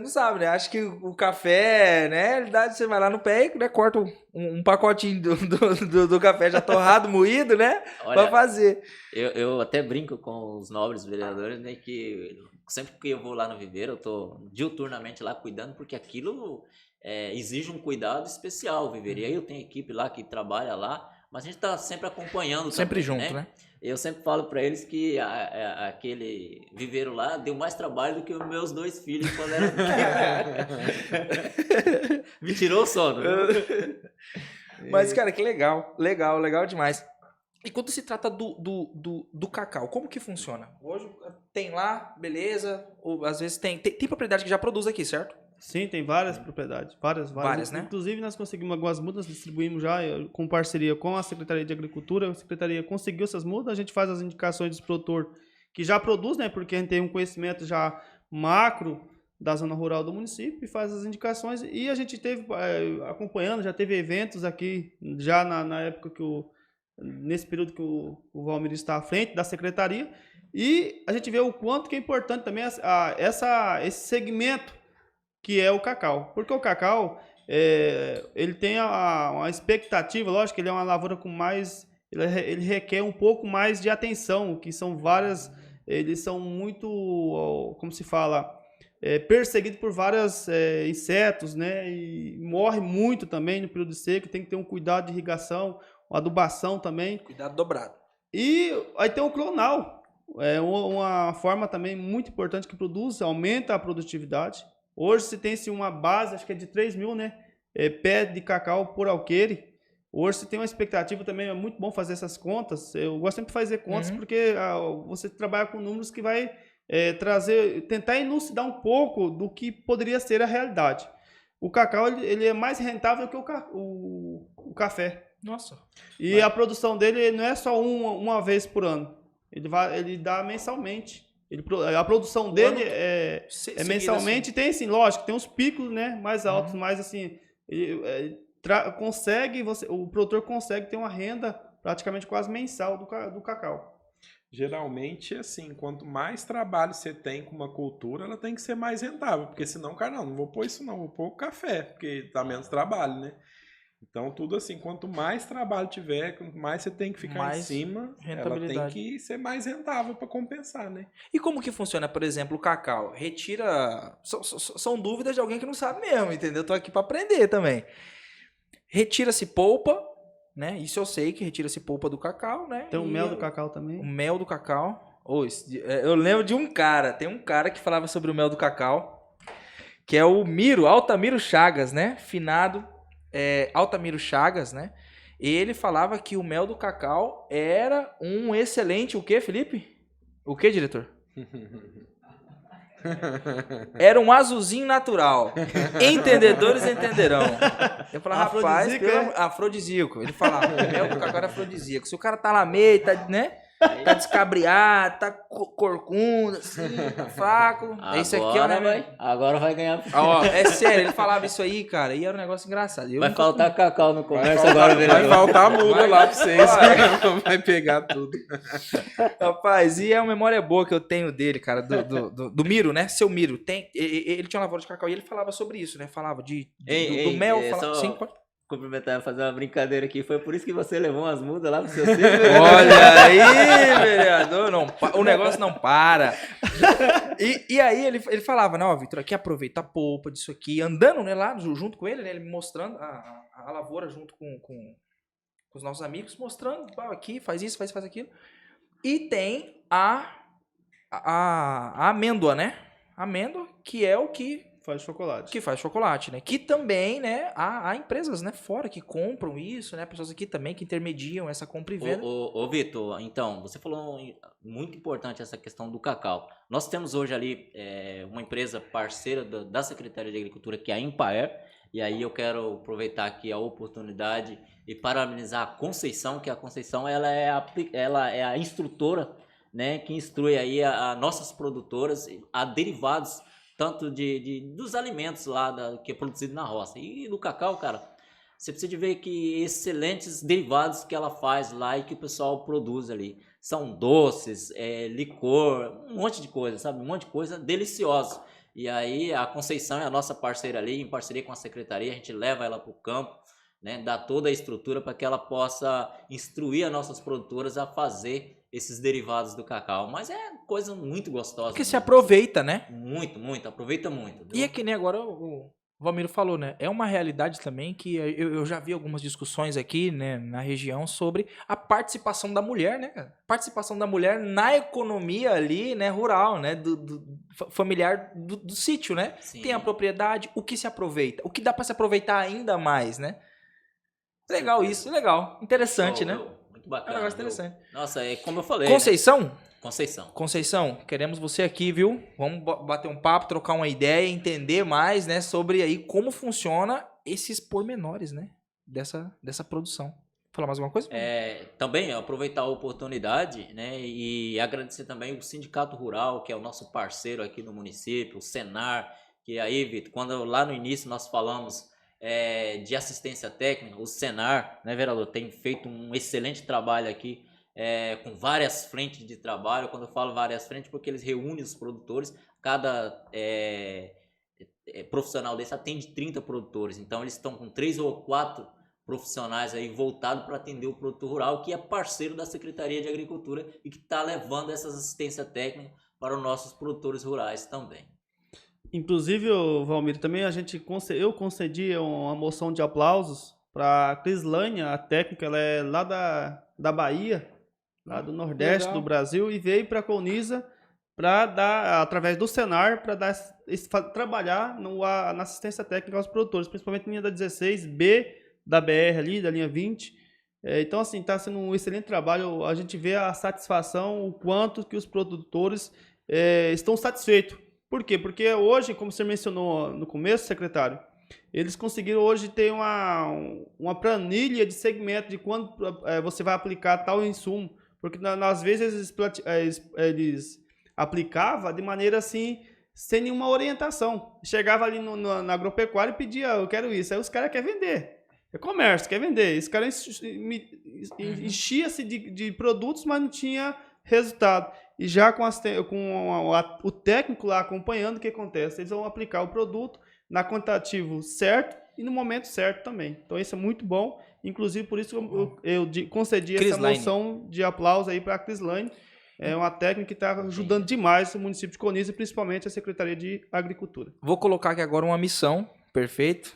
não sabe, né? Acho que o café, né? Você vai lá no pé e, né, corta um pacotinho do café já torrado, moído, né? Olha, pra fazer. Eu até brinco com os nobres vereadores, né? Que sempre que eu vou lá no viveiro, eu tô diuturnamente lá cuidando, porque aquilo exige um cuidado especial, o viveiro. E aí eu tenho equipe lá que trabalha lá, mas a gente tá sempre acompanhando Sempre também, junto, né? Eu sempre falo para eles que aquele viveiro lá deu mais trabalho do que os meus 2 filhos quando era Me tirou o sono. Mas, cara, que legal. Legal demais. E quando se trata do cacau, como que funciona? Hoje tem lá, beleza, ou às vezes tem propriedade que já produz aqui, certo? Sim, tem várias propriedades, várias, né? Inclusive, nós conseguimos algumas mudas, distribuímos já com parceria com a Secretaria de Agricultura. A Secretaria conseguiu essas mudas, a gente faz as indicações dos produtor que já produz, né? Porque a gente tem um conhecimento já macro da zona rural do município e faz as indicações. E a gente teve acompanhando, já teve eventos aqui, já na época nesse período que o Valmir está à frente da Secretaria. E a gente vê o quanto que é importante também esse segmento que é o cacau. Porque o cacau, ele tem uma expectativa, lógico que ele é uma lavoura com mais... Ele requer um pouco mais de atenção, que são várias... Eles são muito, como se fala, perseguidos por vários insetos, né? E morre muito também no período seco, tem que ter um cuidado de irrigação, uma adubação também. Cuidado dobrado. E aí tem o clonal, uma forma também muito importante que produz, aumenta a produtividade. Hoje se tem uma base, acho que é de 3 mil, né? Pé de cacau por alqueire. Hoje se tem uma expectativa também, é muito bom fazer essas contas. Eu gosto sempre de fazer contas porque você trabalha com números que vai tentar elucidar um pouco do que poderia ser a realidade. O cacau ele é mais rentável que o café. Nossa. E a produção dele não é só uma vez por ano. Ele dá mensalmente. A produção dele é mensalmente, assim. Tem assim, lógico, tem uns picos, né, mais altos, mas assim, o produtor consegue ter uma renda praticamente quase mensal do cacau. Geralmente, assim, quanto mais trabalho você tem com uma cultura, ela tem que ser mais rentável, porque senão, cara, não vou pôr isso não, vou pôr o café, porque dá menos trabalho, né? Então, tudo assim, quanto mais trabalho tiver, quanto mais você tem que ficar mais em cima, ela tem que ser mais rentável para compensar, né? E como que funciona, por exemplo, o cacau? Retira... São dúvidas de alguém que não sabe mesmo, entendeu? Eu tô aqui para aprender também. Retira-se polpa, né? Isso eu sei que retira-se polpa do cacau, né? Tem o mel do cacau também. O mel do cacau. Eu lembro de um cara, tem um cara que falava sobre o mel do cacau, que é o Altamiro Chagas, né? Finado Altamiro Chagas, né? Ele falava que o mel do cacau era um excelente... O quê, Felipe? O quê, diretor? Era um azulzinho natural. Entendedores entenderão. Eu falava, rapaz, afrodisíaco. Ele falava, o mel do cacau era afrodisíaco. Se o cara tá lá meio, né? Tá descabriado, tá corcunda, assim, tá fraco. Agora, esse aqui agora vai ganhar. É sério, ele falava isso aí, cara, e era um negócio engraçado. Vai faltar cacau no comércio agora, vereador. Vai faltar muda lá pra vocês. Vai pegar tudo. Rapaz, e é uma memória boa que eu tenho dele, cara, do Miro, né? Seu Miro. Ele tinha uma lavoura de cacau e ele falava sobre isso, né? Falava do mel. Sim, pode... Cumprimentar, fazer uma brincadeira aqui. Foi por isso que você levou umas mudas lá pro seu filho? Olha aí, vereador. O negócio não para. E aí ele falava, não, Vitor, aqui aproveita a polpa disso aqui. Andando, né, lá junto com ele, né, ele me mostrando a lavoura junto com os nossos amigos, mostrando, aqui, faz isso, faz aquilo. E tem a amêndoa, né? A amêndoa, que é o que... Faz chocolate. Que faz chocolate, né? Que também, né, há empresas, né, fora que compram isso, né? Pessoas aqui também que intermediam essa compra e venda. Ô Vitor, então, você falou muito importante essa questão do cacau. Nós temos hoje ali uma empresa parceira da Secretaria de Agricultura, que é a Empaer, e aí eu quero aproveitar aqui a oportunidade e parabenizar a Conceição, que a Conceição ela é a instrutora, né, que instrui aí a nossas produtoras a derivados tanto dos alimentos lá que é produzido na roça. E do cacau, cara, você precisa de ver que excelentes derivados que ela faz lá e que o pessoal produz ali. São doces, licor, um monte de coisa, sabe? Um monte de coisa deliciosa. E aí a Conceição é a nossa parceira ali, em parceria com a secretaria, a gente leva ela para o campo, né, dá toda a estrutura para que ela possa instruir as nossas produtoras a fazer esses derivados do cacau. Mas é coisa muito gostosa. Porque se mesmo. aproveita, né? Muito, muito, aproveita muito. E é que nem agora o Valmiro falou, né? É uma realidade também que eu já vi algumas discussões aqui, né, na região sobre a participação da mulher, né, cara? Participação da mulher na economia ali, né, rural, né, do familiar do sítio, né? Sim. Tem a propriedade, o que se aproveita, o que dá para se aproveitar ainda mais, né? Legal isso, legal. Interessante, Show, né? Muito bacana. É um negócio interessante. Nossa, é como eu falei. Conceição? Né? Conceição. Conceição, queremos você aqui, viu? Vamos bater um papo, trocar uma ideia, entender mais, né, sobre aí como funciona esses pormenores, né, dessa produção. Falar mais alguma coisa? Também aproveitar a oportunidade, né, e agradecer também o Sindicato Rural, que é o nosso parceiro aqui no município, o Senar, que aí, Vitor, quando lá no início nós falamos de assistência técnica, o Senar, né, vereador, tem feito um excelente trabalho aqui, com várias frentes de trabalho. Quando eu falo várias frentes, porque eles reúnem os produtores, cada profissional desse atende 30 produtores, então eles estão com 3 ou 4 profissionais aí voltados para atender o produtor rural, que é parceiro da Secretaria de Agricultura e que está levando essa assistência técnica para os nossos produtores rurais também. Inclusive, Valmir, também eu concedi uma moção de aplausos para a Crislane, a técnica, ela é lá da Bahia, lá do Nordeste do Brasil, e veio para a Colniza para dar, através do Senar, para trabalhar na assistência técnica aos produtores, principalmente na linha da 16B, da BR ali, da linha 20. Então, assim, está sendo um excelente trabalho. A gente vê a satisfação, o quanto que os produtores estão satisfeitos. Por quê? Porque hoje, como você mencionou no começo, secretário, eles conseguiram hoje ter uma planilha de segmento de quando você vai aplicar tal insumo. Porque, às vezes, eles aplicavam de maneira assim, sem nenhuma orientação. Chegava ali na agropecuária e pedia, eu quero isso. Aí os caras querem vender. É comércio, quer vender. Esse cara enchia-se de produtos, mas não tinha resultado. E já com o técnico lá acompanhando, o que acontece? Eles vão aplicar o produto na quantitativo certo e no momento certo também. Então isso é muito bom. Inclusive por isso eu concedi essa moção de aplauso aí para a Crislane. É uma técnica que está ajudando demais o município de Colniza, principalmente a Secretaria de Agricultura. Vou colocar aqui agora uma missão, perfeito.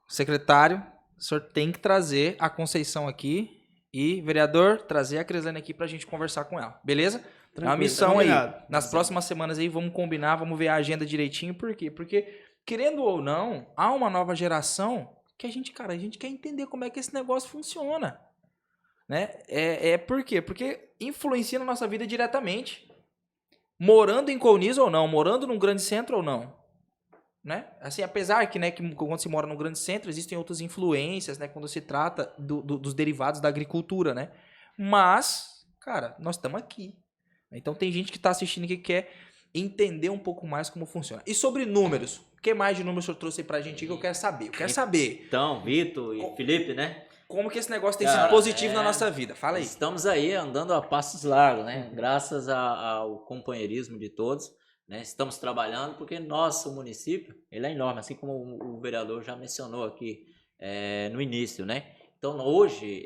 Secretário, o senhor tem que trazer a Conceição aqui e, vereador, trazer a Crislane aqui para a gente conversar com ela, beleza? É uma missão aí. Nas próximas semanas aí, vamos combinar, vamos ver a agenda direitinho. Por quê? Porque, querendo ou não, há uma nova geração que a gente quer entender como é que esse negócio funciona. Né? Por quê? Porque influencia na nossa vida diretamente. Morando em Colniza ou não, morando num grande centro ou não. Né? Assim, apesar que, né, que quando se mora num grande centro, existem outras influências, né, quando se trata dos derivados da agricultura, né? Mas, cara, nós estamos aqui. Então tem gente que está assistindo que quer entender um pouco mais como funciona. E sobre números, o que mais de números o senhor trouxe aí pra gente que eu quero saber? Eu quero saber. Então, Vitor e Felipe, né? Como que esse negócio tem sido positivo na nossa vida? Fala aí. Estamos aí andando a passos largos, né? Graças ao companheirismo de todos, né? Estamos trabalhando porque nosso município, ele é enorme, assim como o vereador já mencionou aqui no início, né? Então, hoje,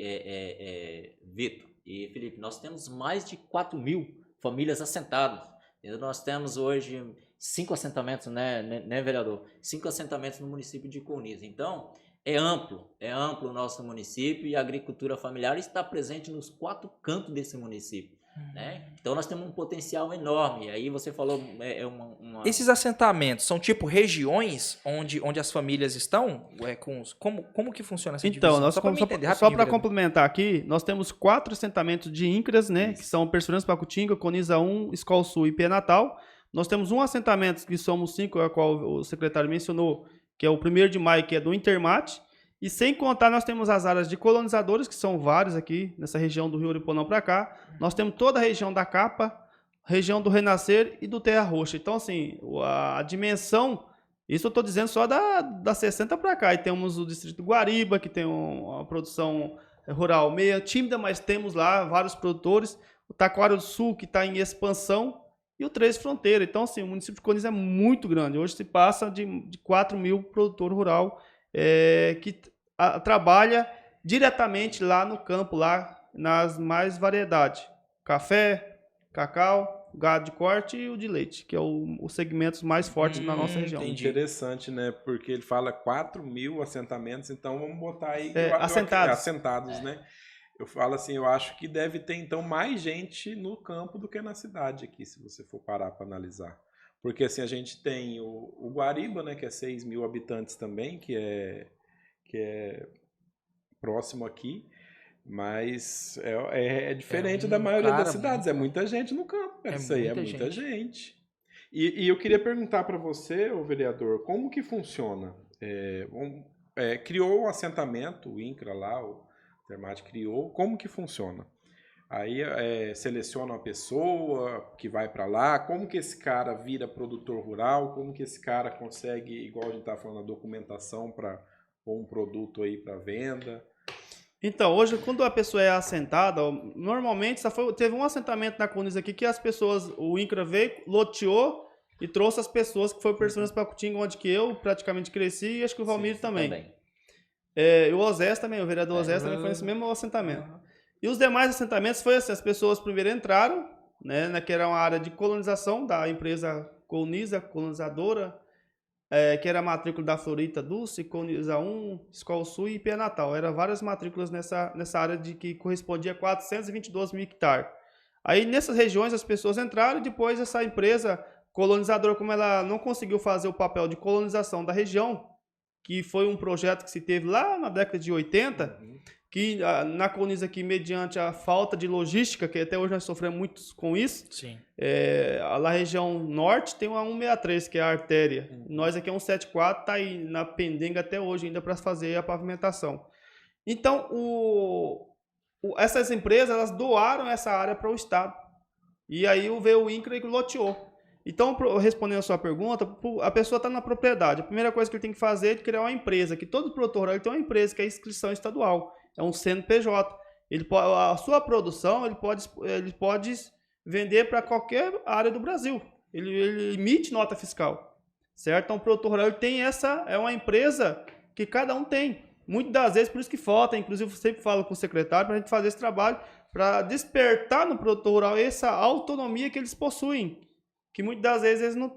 Vitor e Felipe, nós temos mais de 4.000 famílias assentadas. Nós temos hoje 5 assentamentos, né, vereador? 5 assentamentos no município de Colniza. Então, é amplo o nosso município e a agricultura familiar está presente nos 4 cantos desse município. Né? Então nós temos um potencial enorme. Aí você falou Esses assentamentos são tipo regiões onde as famílias estão? Como que funciona essa divisão? Então, só para complementar aqui, nós temos 4 assentamentos de INCRAS, né? Que são Perseverança, Pacutinga, Colniza 1, Escola Sul e Pé Natal. Nós temos um assentamento que somos 5, a qual o secretário mencionou, que é o 1º de maio, que é do Intermate. E sem contar, nós temos as áreas de colonizadores, que são várias aqui, nessa região do Rio Oriponão para cá. Nós temos toda a região da Capa, região do Renascer e do Terra Roxa. Então, assim, a dimensão, isso eu estou dizendo só da 60 para cá. E temos o distrito Guariba, que tem uma produção rural meia tímida, mas temos lá vários produtores. O Taquara do Sul, que está em expansão. e o Três Fronteira. Então, assim, o município de Colniza é muito grande. Hoje se passa de 4 mil produtor rural que trabalha diretamente lá no campo, lá nas mais variedades. Café, cacau, gado de corte e o de leite, que é os segmentos mais fortes na nossa região. Entendi. Interessante, né? Porque ele fala 4 mil assentamentos, então vamos botar aí... assentados, né? Eu falo assim, eu acho que deve ter, então, mais gente no campo do que na cidade aqui, se você for parar para analisar. Porque, assim, a gente tem o Guariba, né, que é 6 mil habitantes também, que é próximo aqui, mas é diferente da maioria das cidades. É muita gente no campo. Isso aí é muita gente. E eu queria perguntar para você, ô vereador, como que funciona? Criou um assentamento, o INCRA lá, o Termate criou, como que funciona? Aí seleciona uma pessoa que vai para lá, como que esse cara vira produtor rural, como que esse cara consegue, igual a gente está falando, a documentação para pôr um produto aí para venda? Então, hoje, quando a pessoa é assentada, normalmente teve um assentamento na Colniza aqui que as pessoas, o INCRA veio, loteou e trouxe as pessoas que foram personas para Cutinga, onde que eu praticamente cresci e acho que o Valmir também. E o Osés também, o vereador Osés também foi nesse mesmo assentamento. E os demais assentamentos foi assim, as pessoas primeiro entraram, né, que era uma área de colonização da empresa Colniza, colonizadora, que era a matrícula da Florita Dulce, Colniza 1, Escola Sul e IP Natal. Eram várias matrículas nessa área que correspondia a 422 mil hectares. Aí nessas regiões as pessoas entraram e depois essa empresa colonizadora, como ela não conseguiu fazer o papel de colonização da região, que foi um projeto que se teve lá na década de 80, que na Colniza aqui, mediante a falta de logística, que até hoje nós sofremos muito com isso, Sim. Na região norte tem uma 163, que é a artéria. Nós aqui é 174, está aí na pendenga até hoje ainda para fazer a pavimentação. Então, essas empresas elas doaram essa área para o Estado. E aí veio o INCRA e loteou. Então, respondendo a sua pergunta, a pessoa está na propriedade. A primeira coisa que ele tem que fazer é criar uma empresa, que todo produtor rural tem uma empresa, que é a inscrição estadual. É um CNPJ. A sua produção ele pode vender para qualquer área do Brasil. Ele emite nota fiscal. Certo? Então, o produtor rural tem é uma empresa que cada um tem. Muitas das vezes, por isso que falta, inclusive eu sempre falo com o secretário, para a gente fazer esse trabalho, para despertar no produtor rural essa autonomia que eles possuem, que muitas das vezes eles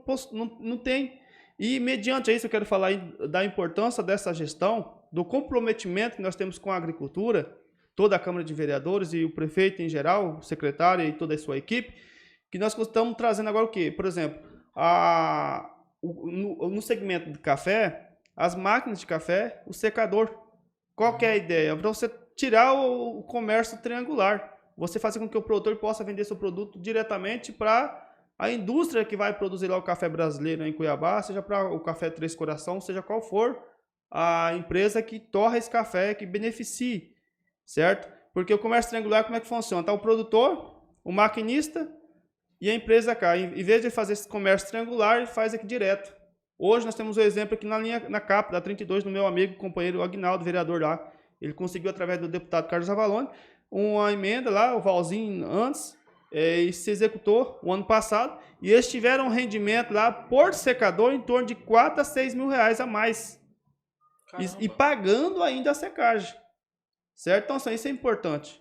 não têm. E, mediante isso, eu quero falar da importância dessa gestão, do comprometimento que nós temos com a agricultura, toda a Câmara de Vereadores e o prefeito em geral, o secretário e toda a sua equipe, que nós estamos trazendo agora o quê? Por exemplo, no segmento de café, as máquinas de café, o secador. Qual que é a ideia? Para você tirar o comércio triangular. Você fazer com que o produtor possa vender seu produto diretamente para a indústria que vai produzir lá o café brasileiro em Cuiabá, seja para o café Três Corações, seja qual for a empresa que torra esse café, que beneficie, certo? Porque o comércio triangular, como é que funciona? Tá o produtor, o maquinista e a empresa cá. Em vez de fazer esse comércio triangular, ele faz aqui direto. Hoje nós temos um exemplo aqui na capa da 32 do meu amigo, companheiro Aguinaldo, vereador lá. Ele conseguiu, através do deputado Carlos Avalone, uma emenda lá, o Valzinho antes, e se executou o ano passado, e eles tiveram um rendimento lá por secador em torno de 4 a 6 mil reais a mais. E pagando ainda a secagem. Certo? Então, isso é importante.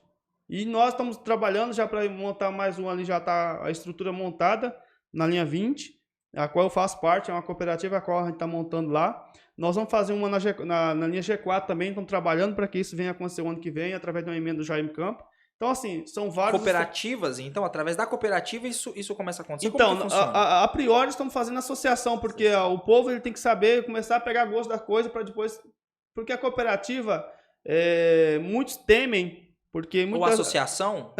E nós estamos trabalhando já para montar mais um ali, já está a estrutura montada na linha 20, a qual eu faço parte, é uma cooperativa a qual a gente está montando lá. Nós vamos fazer uma na linha G4 também, estamos trabalhando para que isso venha acontecer o ano que vem, através de uma emenda do Jaime Campo. Então, assim, são vários... Cooperativas? Então, através da cooperativa, isso começa a acontecer? Então, a priori, estamos fazendo associação, porque o povo ele tem que saber, começar a pegar gosto da coisa para depois... Porque a cooperativa, muitos temem, porque... Ou associação?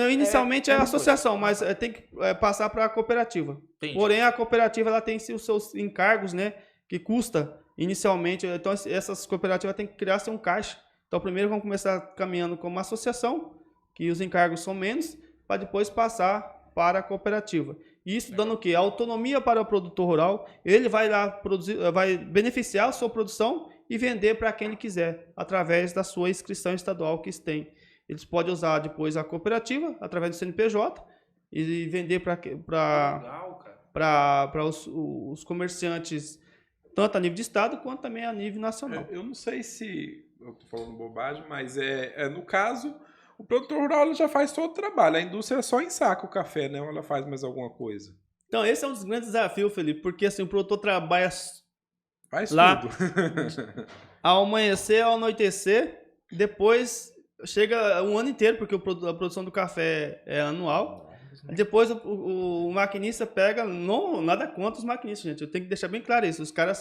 Inicialmente é a associação, mas tem que passar para a cooperativa. Entendi. Porém, a cooperativa ela tem os seus encargos, né, que custa inicialmente. Então, essas cooperativas têm que criar um caixa. Então, primeiro vamos começar caminhando como associação, que os encargos são menos, para depois passar para a cooperativa. Isso dando o quê? Autonomia para o produtor rural. Ele vai lá produzir, vai beneficiar a sua produção e vender para quem ele quiser, através da sua inscrição estadual que eles têm. Eles podem usar depois a cooperativa, através do CNPJ, e vender para Legal, cara. os comerciantes, tanto a nível de estado quanto também a nível nacional. Eu não sei se eu tô falando bobagem, mas no caso, o produtor rural ele já faz todo o trabalho. A indústria só ensaca o café, né? Ou ela faz mais alguma coisa? Então, esse é um dos grandes desafios, Felipe, porque assim, o produtor trabalha Faz lá tudo. ao amanhecer, ao anoitecer, depois chega um ano inteiro, porque a produção do café é anual. Depois o maquinista pega, não, nada contra os maquinistas, gente. Eu tenho que deixar bem claro isso. Os caras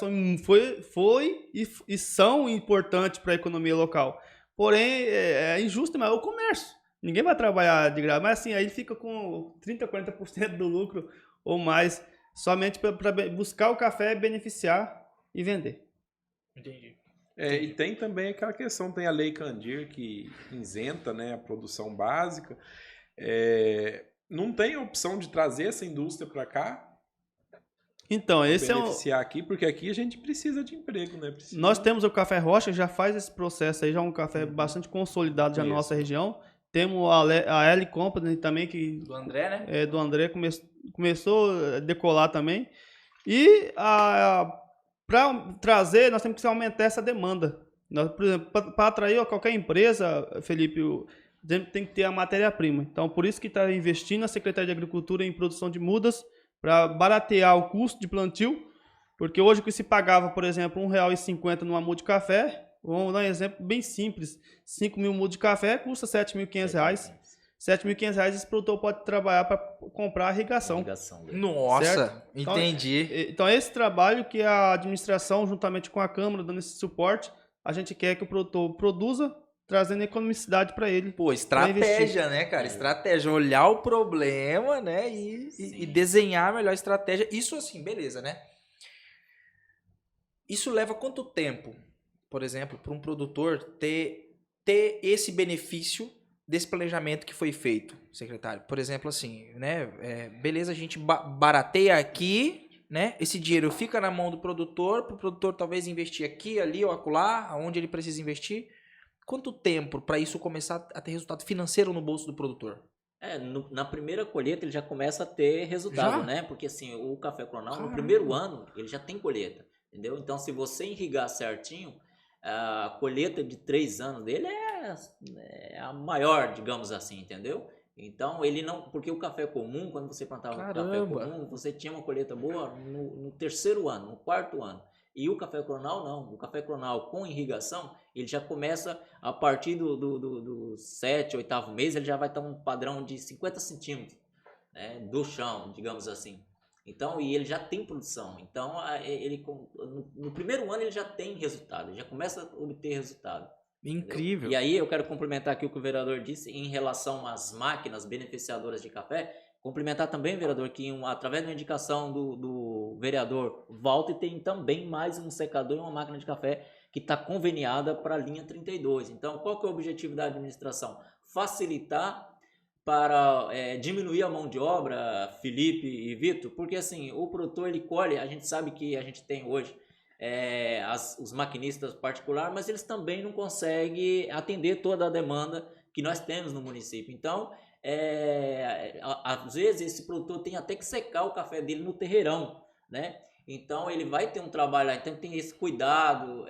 são importantes para a economia local. Porém, é injusto, mas é o comércio. Ninguém vai trabalhar de graça. Mas assim, aí fica com 30%, 40% do lucro ou mais, somente para buscar o café, beneficiar e vender. Entendi. E tem também aquela questão, tem a Lei Candir que isenta, né, a produção básica. Não tem opção de trazer essa indústria para cá? Então, esse beneficiar aqui, porque aqui a gente precisa de emprego, né? Nós temos o Café Rocha, já faz esse processo aí, já é um café bastante consolidado já na nossa região. Temos a L Company também, que Do André, né? do André, começou a decolar também. E para trazer, nós temos que aumentar essa demanda. Por exemplo, para atrair qualquer empresa, Felipe, tem que ter a matéria-prima. Então, por isso que está investindo a Secretaria de Agricultura em produção de mudas, para baratear o custo de plantio, porque hoje o que se pagava, por exemplo, R$1,50 numa muda de café, vamos dar um exemplo bem simples, 5.000 mudas de café custa R$7.500. R$7.500 esse produtor pode trabalhar para comprar a irrigação. Nossa, certo? entendi. Então, esse trabalho que a administração, juntamente com a Câmara, dando esse suporte, a gente quer que o produtor produza, trazendo economicidade para ele. Pô, estratégia, né, cara? Estratégia. Olhar o problema, né? E desenhar a melhor estratégia. Isso assim, beleza, né? Isso leva quanto tempo, por exemplo, para um produtor ter esse benefício desse planejamento que foi feito, secretário? Por exemplo, assim, né? Beleza, a gente barateia aqui, né? Esse dinheiro fica na mão do produtor, para o produtor talvez investir aqui, ali ou acolá, aonde ele precisa investir. Quanto tempo para isso começar a ter resultado financeiro no bolso do produtor? Na primeira colheita ele já começa a ter resultado, né? Porque assim, o café clonal, no primeiro ano, ele já tem colheita, entendeu? Então, se você irrigar certinho, a colheita de 3 anos dele é a maior, digamos assim, entendeu? Então, ele não... Porque o café comum, quando você plantava o café comum, você tinha uma colheita boa no terceiro ano, no quarto ano. E o café clonal não. O café clonal com irrigação, ele já começa a partir do 7º, 8º mês, ele já vai estar um padrão de 50 centímetros, né, do chão, digamos assim. Então, e ele já tem produção. Então, no primeiro ano ele já tem resultado, ele já começa a obter resultado. Incrível. Entendeu? E aí eu quero complementar aqui o que o vereador disse em relação às máquinas beneficiadoras de café. Complementar também, vereador, que através de uma indicação do vereador Walter, tem também mais um secador e uma máquina de café que está conveniada para a linha 32. Então, qual que é o objetivo da administração? Facilitar para diminuir a mão de obra, Felipe e Vitor, porque assim, o produtor ele colhe, a gente sabe que a gente tem hoje os maquinistas particulares, mas eles também não conseguem atender toda a demanda que nós temos no município. Então, às vezes esse produtor tem até que secar o café dele no terreirão, né? Então ele vai ter um trabalho lá, então tem esse cuidado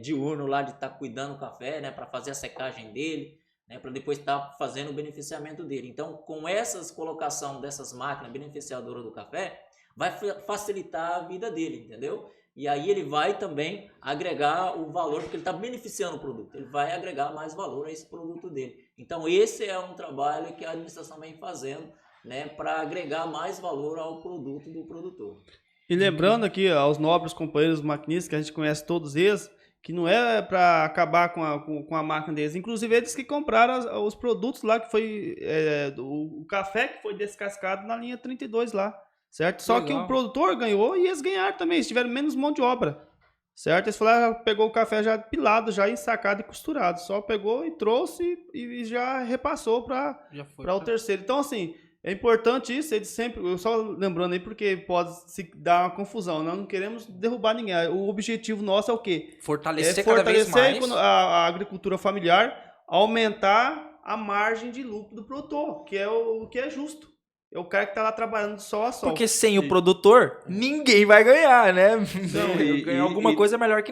diurno lá de estar cuidando do café, né, para fazer a secagem dele, né, para depois estar fazendo o beneficiamento dele. Então, com essas colocação dessas máquinas beneficiadoras do café, vai facilitar a vida dele, entendeu? E aí ele vai também agregar o valor, porque ele está beneficiando o produto. Ele vai agregar mais valor a esse produto dele. Então esse é um trabalho que a administração vem fazendo, né, para agregar mais valor ao produto do produtor. E lembrando aqui aos nobres companheiros maquinistas, que a gente conhece todos eles, que não é para acabar com a máquina deles. Inclusive eles que compraram os produtos lá, que foi o café que foi descascado na linha 32 lá. Certo? Só que o produtor ganhou e eles ganharam também, eles tiveram menos mão de obra, certo? Eles falaram, pegou o café já pilado, já ensacado e costurado, só pegou e trouxe e já repassou para o terceiro. Então, assim, é importante isso, eles sempre, eu só lembrando aí porque pode se dar uma confusão, nós não queremos derrubar ninguém, o objetivo nosso é o quê? Fortalecer cada vez mais a agricultura familiar, aumentar a margem de lucro do produtor, que é o que é justo. é o cara que tá lá trabalhando de sol a sol. Porque sem o produtor, ninguém vai ganhar, né? Não, Ganhar alguma coisa é melhor que